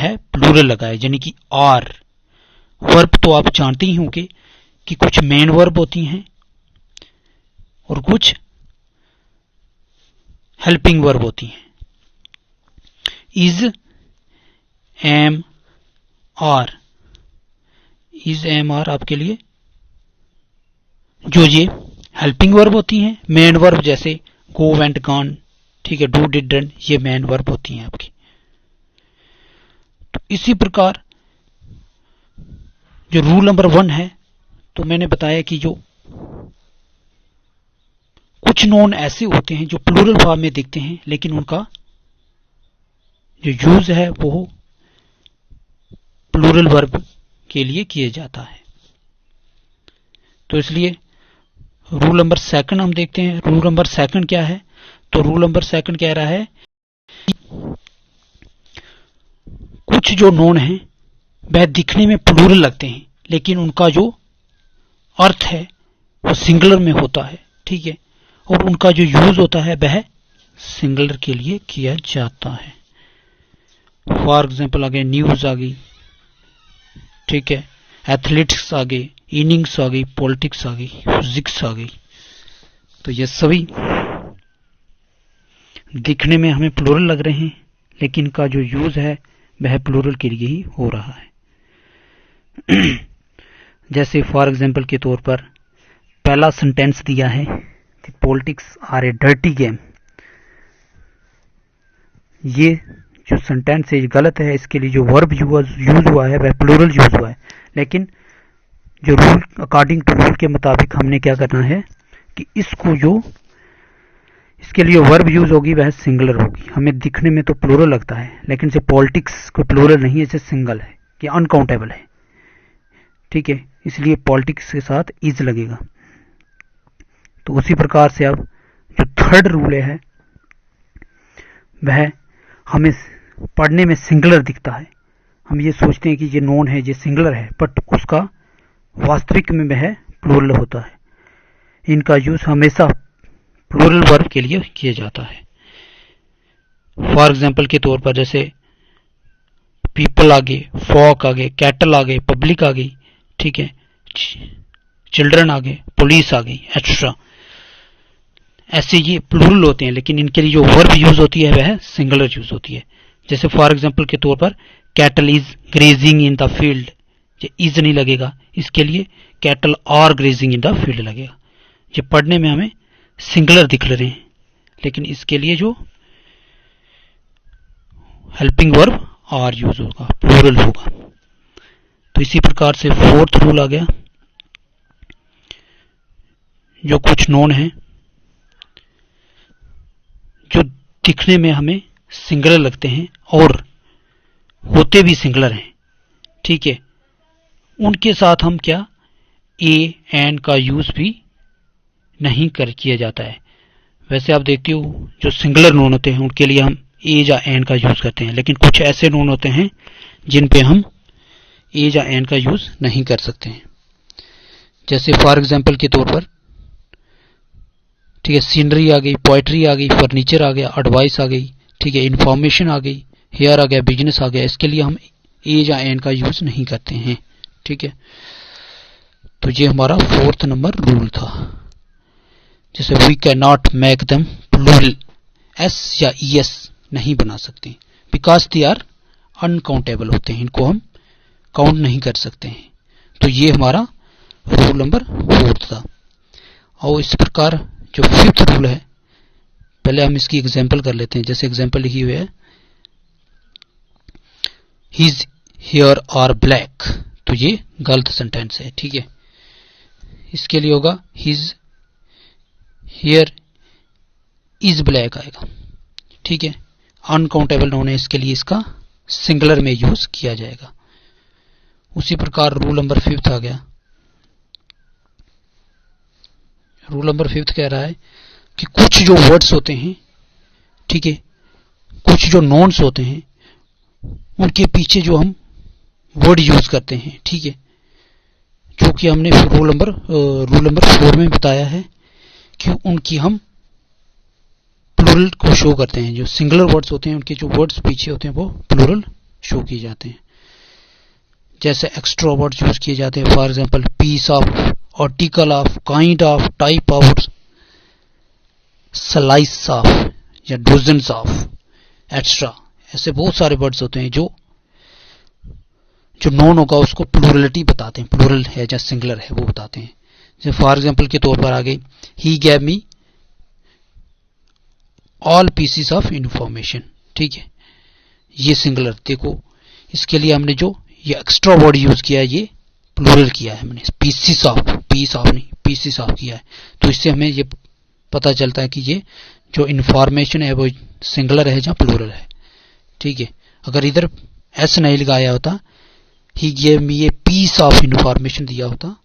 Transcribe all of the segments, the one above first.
है प्लूरल लगा है, यानी कि आर। वर्ब तो आप जानते ही होंगे कि कुछ मेन वर्ब होती हैं और कुछ हेल्पिंग वर्ब होती हैं। Is, am, are. Is, am, are आपके लिए जो ये हेल्पिंग वर्ब होती हैं। मेन वर्ब जैसे गो, वेंट, गॉन, ठीक है, डू, डिड, डन, ये मेन वर्ब होती हैं आपकी। तो इसी प्रकार जो रूल नंबर 1 है, तो मैंने बताया कि जो कुछ नोन ऐसे होते हैं जो प्लूरल फॉर्म में दिखते हैं, लेकिन उनका जो यूज है वो प्लूरल वर्ब के लिए किया जाता है। तो इसलिए रूल नंबर 2 हम देखते हैं। रूल नंबर 2 क्या है? तो रूल नंबर 2 कह रहा है कुछ जो नोन हैं वह दिखने में प्लूरल लगते हैं, लेकिन उनका जो अर्थ है वो सिंगुलर में होता है, ठीक है, और उनका जो यूज होता है वह सिंगुलर के लिए किया जाता है। फॉर एग्जाम्पल आ गए न्यूज आ गई, ठीक है, एथलेटिक्स आ गए, इनिंग्स आ गई, पॉलिटिक्स आ गई, फिजिक्स आ गई। तो ये सभी दिखने में हमें प्लूरल लग रहे हैं, लेकिन का जो यूज है वह प्लूरल के लिए ही हो रहा है। जैसे फॉर एग्जाम्पल के तौर पर पहला सेंटेंस दिया है कि politics are a dirty game. ये जो सेंटेंस है गलत है, इसके लिए जो वर्ब यूज हुआ है वह प्लूरल यूज हुआ है, लेकिन जो रूल अकॉर्डिंग टू रूल के मुताबिक हमने क्या करना है कि इसको जो इसके लिए वर्ब यूज होगी वह सिंगुलर होगी। हमें दिखने में तो प्लूरल लगता है, लेकिन से पॉलिटिक्स को प्लूरल नहीं है, इसे सिंगल है कि अनकाउंटेबल है, ठीक है, इसलिए पॉलिटिक्स के साथ इज लगेगा। तो उसी प्रकार से अब जो थर्ड रूल है वह हमें पढ़ने में सिंगुलर दिखता है। हम ये सोचते हैं कि ये नोन है, ये सिंगुलर है, बट उसका वास्तविक में वह प्लूरल होता है। इनका यूज हमेशा प्लूरल वर्ब के लिए किया जाता है। फॉर एग्जाम्पल के तौर पर जैसे पीपल आ गए, फॉक आ गए, कैटल आ गए, पब्लिक आ गई, ठीक है, चिल्ड्रन आ गए, पुलिस आ गई, एक्स्ट्रा। ऐसे ये प्लूरल होते हैं, लेकिन इनके लिए जो वर्ब यूज होती है वह सिंगुलर यूज होती है। जैसे फॉर एग्जाम्पल के तौर पर cattle is grazing in the field, ये इज नहीं लगेगा, इसके लिए cattle are grazing in the field लगेगा। ये पढ़ने में हमें सिंगुलर दिख रहे हैं, लेकिन इसके लिए जो हेल्पिंग वर्ब आर यूज होगा, प्लूरल होगा। तो इसी प्रकार से फोर्थ रूल आ गया, जो कुछ नोन है जो दिखने में हमें सिंगुलर लगते हैं और होते भी सिंगुलर हैं, ठीक है, उनके साथ हम क्या ए एन का यूज भी नहीं किया जाता है। वैसे आप देखते हो जो सिंगुलर नोन होते हैं उनके लिए हम ए या एन का यूज करते हैं, लेकिन कुछ ऐसे नोन होते हैं जिन पे हम ए या एन का यूज नहीं कर सकते हैं। जैसे फॉर एग्जाम्पल के तौर पर, ठीक है, सीनरी आ गई, पोएट्री आ गई, फर्नीचर आ गया, एडवाइस आ गई, ठीक है, इंफॉर्मेशन आ गई, हेयर आ गया, बिजनेस आ गया। इसके लिए हम ए या एन का यूज नहीं करते हैं, ठीक है। तो ये हमारा फोर्थ नंबर रूल था। जैसे we can not make them plural, S या ई एस नहीं बना सकते बिकॉज दे आर अनकाउंटेबल होते हैं, इनको हम काउंट नहीं कर सकते हैं। तो ये हमारा रूल नंबर 4 था। और इस प्रकार जो 5th रूल है, पहले हम इसकी एग्जांपल कर लेते हैं। जैसे एग्जांपल लिखी हुई है हिज हेयर आर ब्लैक, तो ये गलत सेंटेंस है, ठीक है। इसके लिए होगा हिज हेयर इज ब्लैक आएगा, ठीक है। अनकाउंटेबल नोन है, इसके लिए इसका सिंगुलर में यूज किया जाएगा। उसी प्रकार रूल नंबर 5 आ गया। रूल नंबर 5 कह रहा है कि कुछ जो वर्ड्स होते हैं, ठीक है, कुछ जो नोन्स होते हैं उनके पीछे जो हम वर्ड यूज करते हैं, ठीक है, जो कि हमने रूल नंबर 4 में बताया है कि उनकी हम प्लूरल को शो करते हैं। जो सिंगुलर वर्ड्स होते हैं उनके जो वर्ड्स पीछे होते हैं वो प्लूरल शो किए जाते हैं। जैसे एक्स्ट्रा वर्ड्स यूज किए जाते हैं, for example piece of, article of, kind of, type of, slice of या डोजन्स ऑफ, एक्स्ट्रा। ऐसे बहुत सारे वर्ड्स होते हैं जो नोन होगा उसको प्लूरलिटी बताते हैं, प्लूरल है या सिंगुलर है वो बताते हैं। जैसे फॉर एग्जांपल के तौर पर आगे, he gave me all pieces of information, ठीक है, ये सिंगुलर। देखो इसके लिए हमने जो ये एक्स्ट्रा वर्ड यूज किया है ये प्लूरल किया है हमने, पीसीस ऑफ, पीस ऑफ नहीं, पीसीस ऑफ किया है। तो इससे हमें ये पता चलता है कि ये जो इंफॉर्मेशन है वो सिंगुलर है या प्लूरल है, ठीक है। अगर इधर एस नहीं लगाया होता, he give me a piece of information दिया होता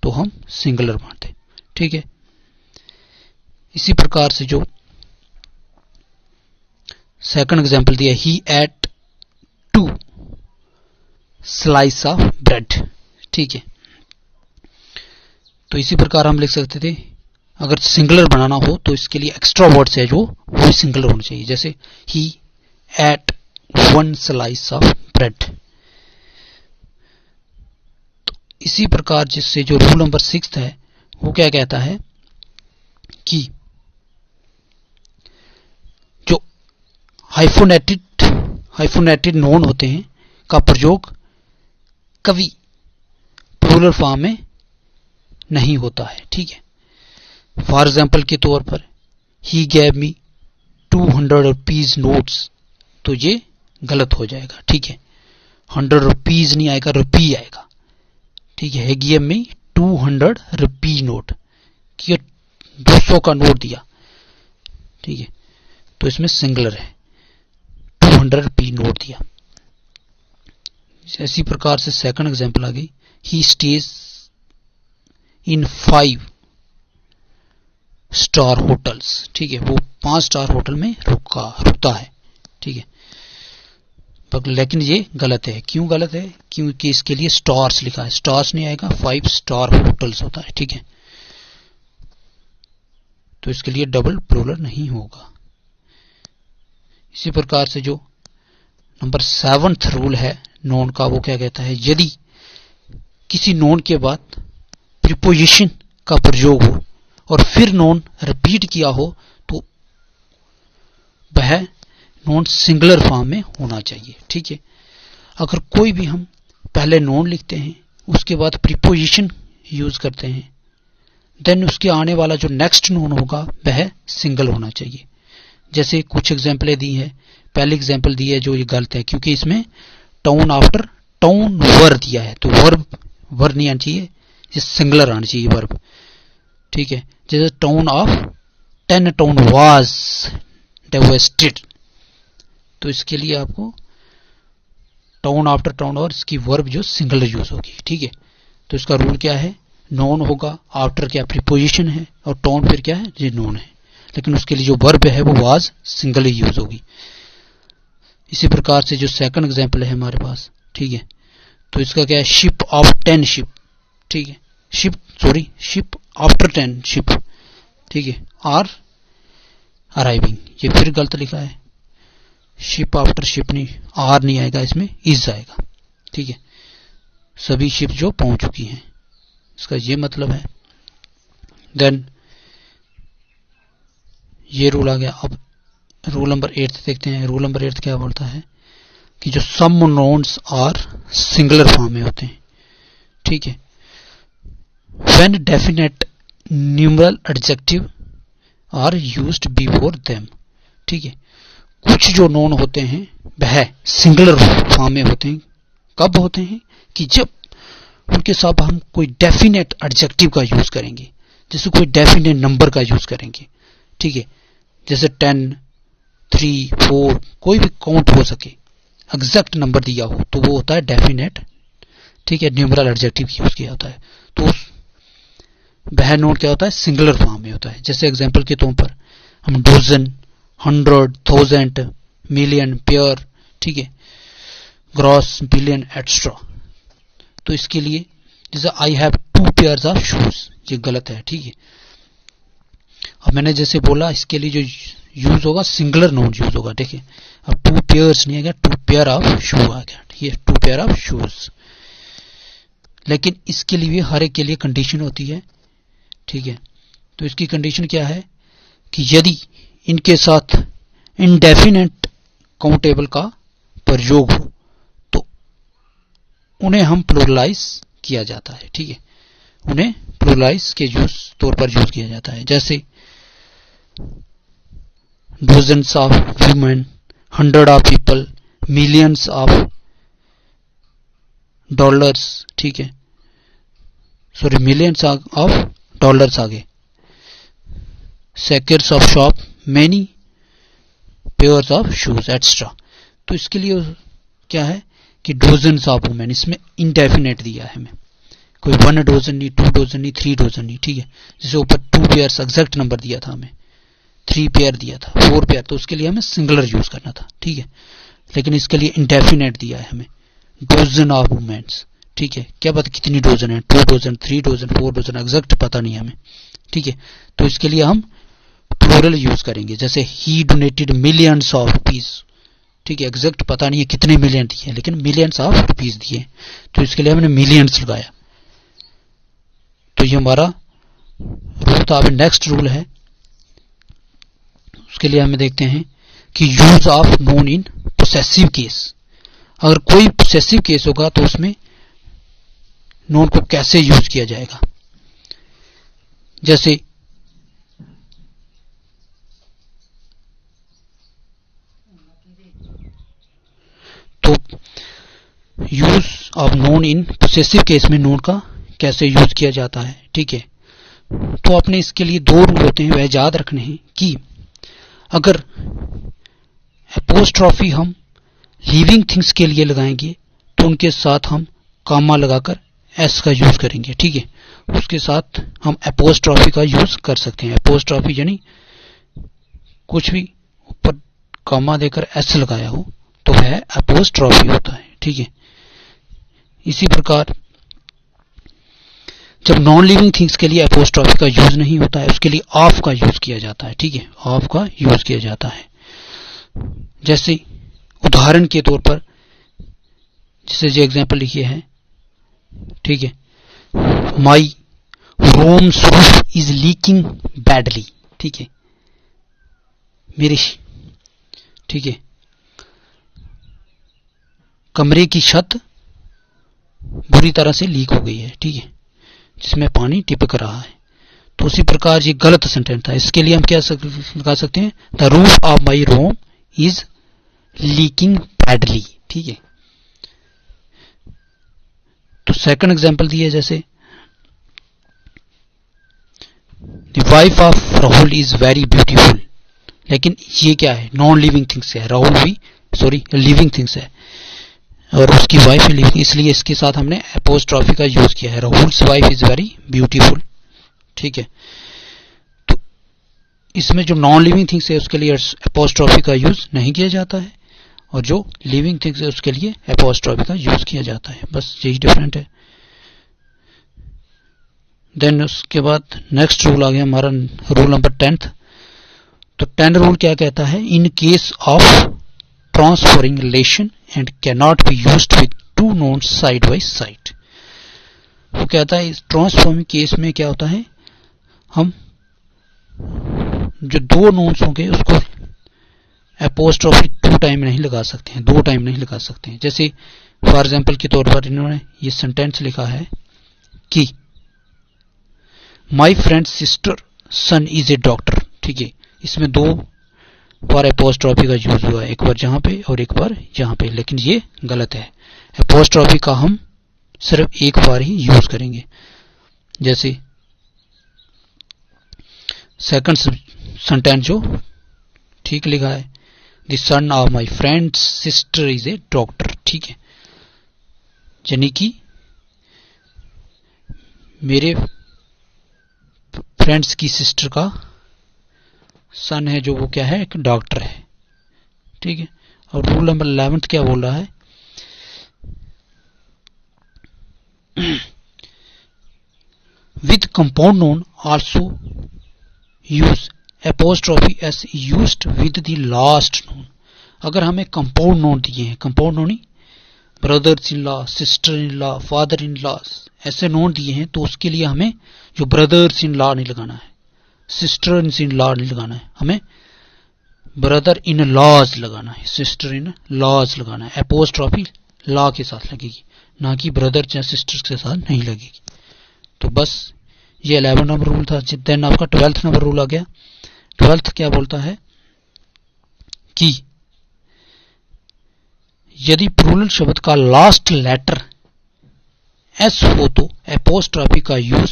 तो हम सिंगुलर मानते, ठीक है। इसी प्रकार से जो सेकंड एग्जांपल दिया, ही एट 2 स्लाइस ऑफ ब्रेड, ठीक है। तो इसी प्रकार हम लिख सकते थे, अगर सिंगुलर बनाना हो तो इसके लिए एक्स्ट्रा वर्ड्स है जो वो सिंगुलर होना चाहिए। जैसे ही एट 1 स्लाइस ऑफ ब्रेड। तो इसी प्रकार जिससे जो रूल नंबर 6 है वो क्या कहता है कि जो हाइफोनेटेड नोन होते हैं का प्रयोग कभी प्लूरल फॉर्म में नहीं होता है, ठीक है। फॉर एग्जाम्पल के तौर पर, ही गैव मी 200 रुपीज नोट्स, तो ये गलत हो जाएगा, ठीक है। 100 रुपीज नहीं आएगा, रुपी आएगा, ठीक है। ही गैव मी 200 रुपी नोट, कि 200 का नोट दिया, ठीक है, तो इसमें सिंगुलर है, 200 रुपी नोट दिया। इसी प्रकार से सेकंड एग्जांपल आ गई, ही स्टेज इन 5 स्टार होटल्स, ठीक है, वो 5 स्टार होटल में रुकता है, ठीक है। लेकिन ये गलत है। क्यों गलत है? क्योंकि इसके लिए स्टार्स लिखा है, स्टार्स नहीं आएगा, 5 स्टार होटल्स होता है, ठीक है। तो इसके लिए डबल प्लूरल नहीं होगा। इसी प्रकार से जो नंबर 7th रूल है नोन का, वो क्या कहता है, यदि किसी नोन के बाद प्रीपोजिशन का प्रयोग हो और फिर नोन रिपीट किया हो तो वह नोन सिंगुलर फॉर्म में होना चाहिए, ठीक है। अगर कोई भी हम पहले नोन लिखते हैं उसके बाद प्रीपोजिशन यूज करते हैं, देन उसके आने वाला जो नेक्स्ट नोन होगा वह सिंगल होना चाहिए। जैसे कुछ एग्जाम्पलें दी है, पहली एग्जाम्पल दी है जो ये गलत है, क्योंकि इसमें टाउन आफ्टर टाउन वर्ब दिया है, तो वर्ब नहीं आना चाहिए, ये सिंगुलर आना चाहिए वर्ब, ठीक है। जैसे टाउन ऑफ 10 टाउन वाज डेवास्टेड, तो इसके लिए आपको टाउन आफ्टर टाउन और इसकी वर्ब जो सिंगुलर यूज होगी, ठीक है। तो इसका रूल क्या है, नोन होगा, आफ्टर क्या प्रीपोजिशन है और टाउन फिर क्या है, ये नोन है, लेकिन उसके लिए जो वर्ब है वो वाज सिंगल ही यूज होगी। इसी प्रकार से जो सेकंड एग्जांपल है हमारे पास, ठीक है, तो इसका क्या है, शिप ऑफ 10 शिप, ठीक है, शिप आफ्टर 10 शिप, ठीक है, आर अराइविंग, ये फिर गलत लिखा है, शिप आफ्टर शिप नहीं, आर नहीं आएगा, इसमें इज आएगा, ठीक है, सभी शिप जो पहुंच चुकी हैं, इसका ये मतलब है। देन ये रूल आ गया। अब रूल नंबर 8 देखते हैं। रूल नंबर 8 क्या बोलता है कि जो some nouns are singular form में होते हैं, ठीक है, when definite numeral adjective are used before them, ठीक है। कुछ जो नोन होते हैं वह सिंगुलर फॉर्म में होते हैं, कब होते हैं कि जब उनके साथ हम कोई डेफिनेट एडजेक्टिव का यूज करेंगे, जैसे कोई डेफिनेट नंबर का यूज करेंगे, ठीक है, जैसे 10, 3, 4 कोई भी काउंट हो सके, एग्जैक्ट नंबर दिया हो तो वो होता है डेफिनेट, ठीक है, न्यूमरल एडजेक्टिव यूज किया होता है, तो वह नोन क्या होता है, सिंगुलर फॉर्म में होता है। जैसे एग्जांपल के तौर पर हम डोजन, 100, 1000, मिलियन, पेयर, ठीक है, ग्रॉस, बिलियन एक्स्ट्रा। तो इसके लिए जैसे I have 2 pairs of shoes, ये गलत है, ठीक है। अब मैंने जैसे बोला इसके लिए जो यूज होगा, सिंगुलर नाउन यूज होगा। देखिए अब 2 पेयर्स नहीं आ गया, 2 पेयर ऑफ शू आ गया, ठीक है, 2 पेयर ऑफ शूज। लेकिन इसके लिए हर एक के लिए कंडीशन होती है, ठीक है। तो इसकी कंडीशन क्या है कि यदि इनके साथ इंडेफिनेट काउंटेबल का प्रयोग हो तो उन्हें हम प्लुरलाइज किया जाता है, ठीक है, उन्हें प्लुरलाइज के तौर पर यूज किया जाता है। जैसे dozens of women, 100 of people, millions of dollars, ठीक है, सॉरी मिलियंस ऑफ डॉलर्स आगे, sackers of shop, many pairs of shoes extra. तो इसके लिए क्या है कि डोजन्स ऑफ वुमेन, इसमें इंडेफिनेट दिया है हमें, कोई 1 डोजन नहीं, 2 डोजन नहीं, 3 डोजन नहीं, ठीक है। जैसे ऊपर 2 पेयर्स एग्जैक्ट नंबर दिया था हमें, 3 पेयर दिया था, 4 पेयर, तो उसके लिए हमें सिंगुलर यूज करना था, ठीक है। लेकिन इसके लिए इंडेफिनेट दिया है हमें, डोजन ऑफ वुमेन्स, ठीक है, क्या पता कितनी डोजन है, 2 डोजन, 3 डोजन, 4 डोजन, एग्जैक्ट पता नहीं हमें, ठीक है। तो इसके लिए हम प्लूरल यूज करेंगे, जैसे ही डोनेटेड मिलियंस ऑफ रुपीज, ठीक है, एग्जैक्ट पता नहीं है कितने मिलियन दिए, लेकिन मिलियंस ऑफ रुपीज दिए, तो इसके लिए हमने मिलियंस लगाया। तो ये हमारा रूल था। अब नेक्स्ट रूल है, उसके लिए हमें देखते हैं कि use of known in possessive case. अगर कोई पोसेसिव केस होगा तो उसमें नोन को कैसे यूज किया जाएगा। जैसे तो use of known in possessive case में नोन का कैसे यूज किया जाता है, ठीक है। तो अपने इसके लिए 2 रूल होते हैं, वह याद रखने हैं कि अगर एपोस्ट्रॉफी हम लिविंग थिंग्स के लिए लगाएंगे तो उनके साथ हम कामा लगाकर एस का यूज करेंगे, ठीक है। उसके साथ हम एपोस्ट्रॉफी का यूज कर सकते हैं। एपोस्ट्रॉफी यानी कुछ भी ऊपर कामा देकर एस लगाया हो तो वह एपोस्ट्रॉफी होता है, ठीक है। इसी प्रकार जब नॉन लिविंग थिंग्स के लिए एपोस्ट्रॉफी का यूज नहीं होता है, उसके लिए ऑफ का यूज किया जाता है, ठीक है, ऑफ का यूज किया जाता है। जैसे उदाहरण के तौर पर जैसे जो एग्जांपल लिखिए है, ठीक है, my room's roof is leaking badly, ठीक है, मेरे, ठीक है, कमरे की छत बुरी तरह से लीक हो गई है, ठीक है, जिसमें पानी टिपक रहा है। तो उसी प्रकार ये गलत सेंटेंस था, इसके लिए हम क्या लगा सकते हैं, the roof of my room is leaking badly, ठीक है। तो सेकंड एग्जांपल दिया जैसे the wife of Rahul is very beautiful, लेकिन ये क्या है, नॉन लिविंग थिंग्स है, राहुल भी सॉरी लिविंग थिंग्स है और उसकी वाइफ है लिविंग, इसलिए इसके साथ हमने एपोस्ट्रॉफी का यूज किया है, Rahul's wife is very beautiful, ठीक है। तो इसमें जो नॉन लिविंग थिंग्स है उसके लिए एपोस्ट्रॉफी का यूज नहीं किया जाता है और जो लिविंग थिंग्स है उसके लिए एपोस्ट्रॉफी का यूज किया जाता है, बस यही डिफरेंट है। देन उसके बाद नेक्स्ट रूल आ गया हमारा रूल नंबर 10th। तो 10 रूल क्या कहता है, in case of transferring relation and can not be used with 2 nouns side by side. वो कहता है इस ट्रांसफॉर्मिंग केस में क्या होता है, हम जो 2 नोन्स होंगे उसको एपोस्ट्रॉफी 2 टाइम नहीं लगा सकते हैं, 2 टाइम नहीं लगा सकते हैं। जैसे फॉर एग्जांपल के तौर पर इन्होंने ये सेंटेंस लिखा है कि my friend sister son is a doctor, ठीक है, इसमें 2 बार एपोस्ट्रॉफी का यूज हुआ है, एक बार जहां पे और एक बार यहां पे, लेकिन ये गलत है। एपोस्ट्रॉफी का हम सिर्फ एक बार ही यूज करेंगे। जैसे सेकंड सेंटेंस जो ठीक लिखा है, the son of my friend sister is a doctor, ठीक है, यानी कि मेरे फ्रेंड्स की सिस्टर का सन है जो वो क्या है, एक डॉक्टर है, ठीक है। और रूल नंबर 11th क्या बोल रहा है, with compound known also use apostrophe S used with the last known. अगर हमें कंपाउंड नोन दिए हैं, compound known he brothers in law, sister in law, father in law, ऐसे नोन दिए हैं, तो उसके लिए हमें जो ब्रदर्स इन लॉ नहीं लगाना है, सिस्टर इन लॉ नहीं लगाना है, हमें ब्रदर इन लॉज लगाना है, सिस्टर इन लॉज लगाना है। एपोस्ट्रोफी लॉ के साथ लगेगी, ना कि ब्रदर या सिस्टर्स के साथ नहीं लगेगी। तो बस ये 11 नंबर रूल था। देन आपका 12th नंबर रूल आ गया। 12th क्या बोलता है कि यदि प्लूरल शब्द का लास्ट लेटर एस हो तो एपोस्ट्रोफी का यूज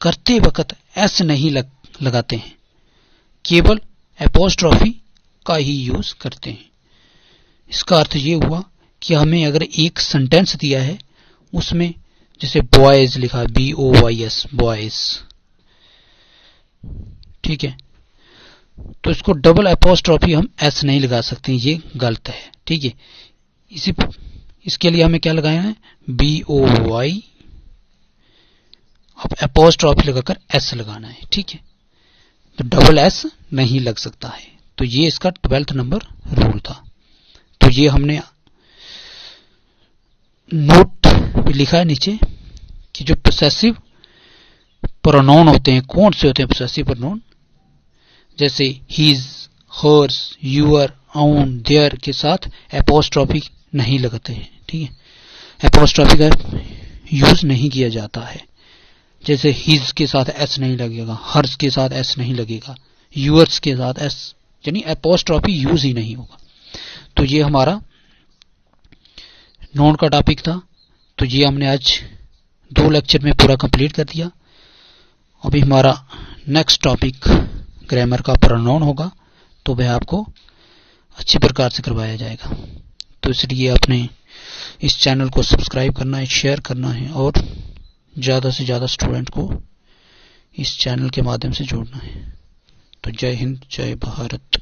करते वक्त एस नहीं लगाते हैं, केवल एपोस्ट्रोफी का ही यूज करते हैं। इसका अर्थ ये हुआ कि हमें अगर एक सेंटेंस दिया है, उसमें जैसे बॉयज लिखा, BOYS बॉयज, ठीक है, तो इसको डबल एपोस्ट्रोफी हम एस नहीं लगा सकते, ये गलत है, ठीक है। इसके लिए हमें क्या लगाना है, BOY, अब एपोस्ट्रोफी लगाकर एस लगाना है, ठीक है, तो डबल एस नहीं लग सकता है। तो ये इसका 12th नंबर रूल था। तो ये हमने नोट पे लिखा है नीचे कि जो पोसेसिव प्रोनाउन होते हैं, कौन से होते हैं पोसेसिव प्रोनाउन, जैसे his, hers, your, own, their के साथ एपोस्ट्रोफी नहीं लगाते हैं, ठीक है, एपोस्ट्रोफी का यूज नहीं किया जाता है। जैसे हिज के साथ एस नहीं लगेगा, हर्स के साथ एस नहीं लगेगा, यूअर्स के साथ एस, यानी एपोस्ट्रोफी यूज ही नहीं होगा। तो ये हमारा नोन का टॉपिक था। तो ये हमने आज 2 लेक्चर में पूरा कंप्लीट कर दिया। अभी हमारा नेक्स्ट टॉपिक ग्रामर का प्रोनाउन होगा, तो वह आपको अच्छी प्रकार से करवाया जाएगा। तो इसलिए आपने इस चैनल को सब्सक्राइब करना है, शेयर करना है और ज़्यादा से ज़्यादा स्टूडेंट को इस चैनल के माध्यम से जोड़ना है। तो जय हिंद, जय भारत।